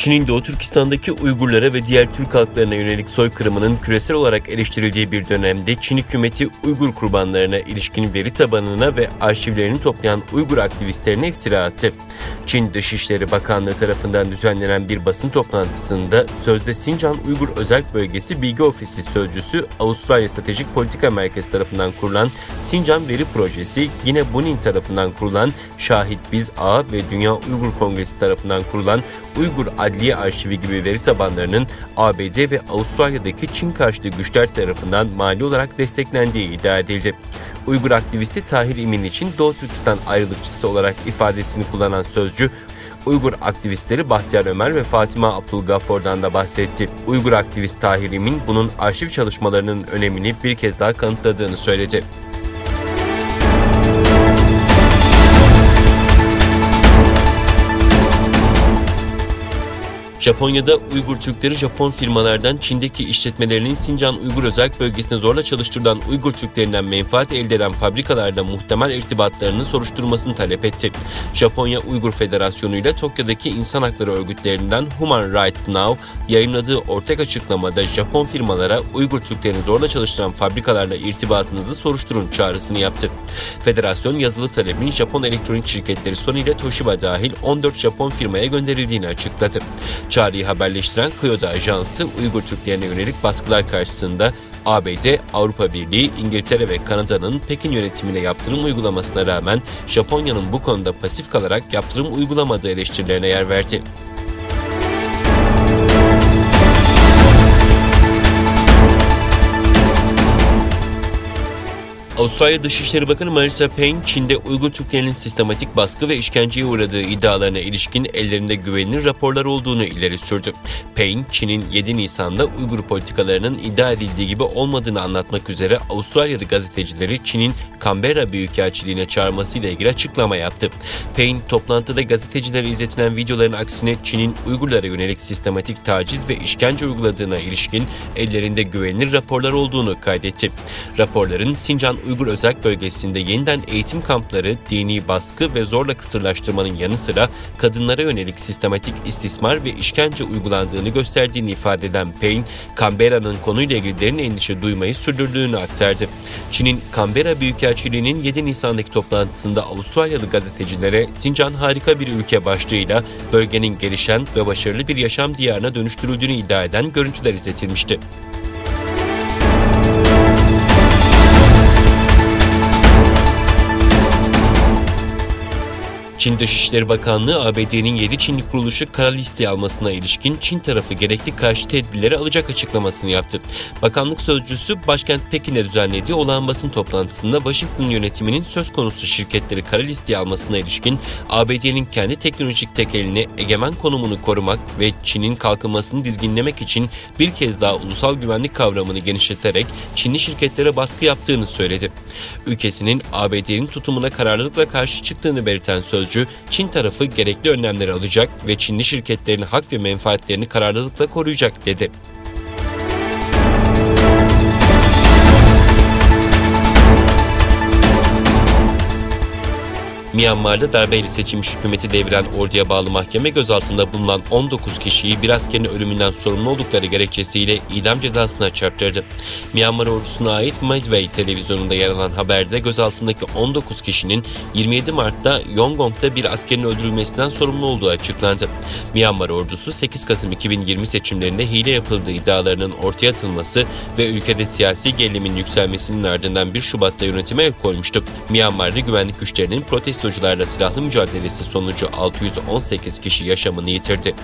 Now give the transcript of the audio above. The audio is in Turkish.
Çin'in Doğu Türkistan'daki Uygurlara ve diğer Türk halklarına yönelik soykırımının küresel olarak eleştirildiği bir dönemde Çin hükümeti Uygur kurbanlarına ilişkin veri tabanına ve arşivlerini toplayan Uygur aktivistlerine iftira attı. Çin Dışişleri Bakanlığı tarafından düzenlenen bir basın toplantısında sözde Sincan Uygur Özerk Bölgesi Bilgi Ofisi Sözcüsü Avustralya Stratejik Politika Merkezi tarafından kurulan Sincan Veri Projesi, yine Bunin tarafından kurulan Şahit Biz Ağa ve Dünya Uygur Kongresi tarafından kurulan Uygur Adliye Arşivi gibi veri tabanlarının ABD ve Avustralya'daki Çin karşıtı güçler tarafından mali olarak desteklendiği iddia edildi. Uygur aktivisti Tahir İmin için Doğu Türkistan ayrılıkçısı olarak ifadesini kullanan sözcü, Uygur aktivistleri Bahtiyar Ömer ve Fatima Abdülgaffor'dan da bahsetti. Uygur aktivist Tahir İmin bunun arşiv çalışmalarının önemini bir kez daha kanıtladığını söyledi. Japonya'da Uygur Türkleri Japon firmalardan Çin'deki işletmelerinin Sincan Uygur Özerk Bölgesi'ne zorla çalıştırılan Uygur Türklerinden menfaat elde eden fabrikalarla muhtemel irtibatlarının soruşturulmasını talep etti. Japonya Uygur Federasyonu ile Tokyo'daki insan hakları örgütlerinden Human Rights Now yayınladığı ortak açıklamada Japon firmalara Uygur Türklerini zorla çalıştıran fabrikalarla irtibatınızı soruşturun çağrısını yaptı. Federasyon yazılı talebin Japon elektronik şirketleri Sony ile Toshiba dahil 14 Japon firmaya gönderildiğini açıkladı. Çağrıyı haberleştiren Kyodo Ajansı, Uygur Türklerine yönelik baskılar karşısında ABD, Avrupa Birliği, İngiltere ve Kanada'nın Pekin yönetimine yaptırım uygulamasına rağmen Japonya'nın bu konuda pasif kalarak yaptırım uygulamadığı eleştirilerine yer verdi. Avustralya Dışişleri Bakanı Marisa Payne, Çin'de Uygur Türklerinin sistematik baskı ve işkenceye uğradığı iddialarına ilişkin ellerinde güvenilir raporlar olduğunu ileri sürdü. Payne, Çin'in 7 Nisan'da Uygur politikalarının iddia edildiği gibi olmadığını anlatmak üzere Avustralyalı gazetecileri Çin'in Canberra Büyükelçiliğine çağırmasıyla ilgili açıklama yaptı. Payne, toplantıda gazetecilere izletilen videoların aksine Çin'in Uygurlara yönelik sistematik taciz ve işkence uyguladığına ilişkin ellerinde güvenilir raporlar olduğunu kaydetti. Raporların Sincan Uygur Özerk Bölgesi'nde yeniden eğitim kampları, dini baskı ve zorla kısırlaştırmanın yanı sıra kadınlara yönelik sistematik istismar ve işkence uygulandığını gösterdiğini ifade eden Payne, Canberra'nın konuyla ilgili derin endişe duymayı sürdürdüğünü aktardı. Çin'in Canberra Büyükelçiliği'nin 7 Nisan'daki toplantısında Avustralyalı gazetecilere Sincan harika bir ülke başlığıyla bölgenin gelişen ve başarılı bir yaşam diyarına dönüştürüldüğünü iddia eden görüntüler izletilmişti. Çin Dışişleri Bakanlığı, ABD'nin 7 Çinli kuruluşu kara listeye almasına ilişkin Çin tarafı gerekli karşı tedbirleri alacak açıklamasını yaptı. Bakanlık sözcüsü, başkent Pekin'de düzenlediği olağan basın toplantısında Washington yönetiminin söz konusu şirketleri kara listeye almasına ilişkin ABD'nin kendi teknolojik tekelini, egemen konumunu korumak ve Çin'in kalkınmasını dizginlemek için bir kez daha ulusal güvenlik kavramını genişleterek Çinli şirketlere baskı yaptığını söyledi. Ülkesinin ABD'nin tutumuna kararlılıkla karşı çıktığını belirten sözcü, Çin tarafı gerekli önlemleri alacak ve Çinli şirketlerin hak ve menfaatlerini kararlılıkla koruyacak dedi. Myanmar'da darbeyle seçilmiş hükümeti deviren orduya bağlı mahkeme gözaltında bulunan 19 kişiyi bir askerin ölümünden sorumlu oldukları gerekçesiyle idam cezasına çarptırdı. Myanmar ordusuna ait Midway televizyonunda yer alan haberde gözaltındaki 19 kişinin 27 Mart'ta Yangon'da bir askerin öldürülmesinden sorumlu olduğu açıklandı. Myanmar ordusu 8 Kasım 2020 seçimlerinde hile yapıldığı iddialarının ortaya atılması ve ülkede siyasi gerilimin yükselmesinin ardından 1 Şubat'ta yönetime el koymuştu. Myanmar'da güvenlik güçlerinin protestocularla silahlı mücadelesi sonucu 618 kişi yaşamını yitirdi.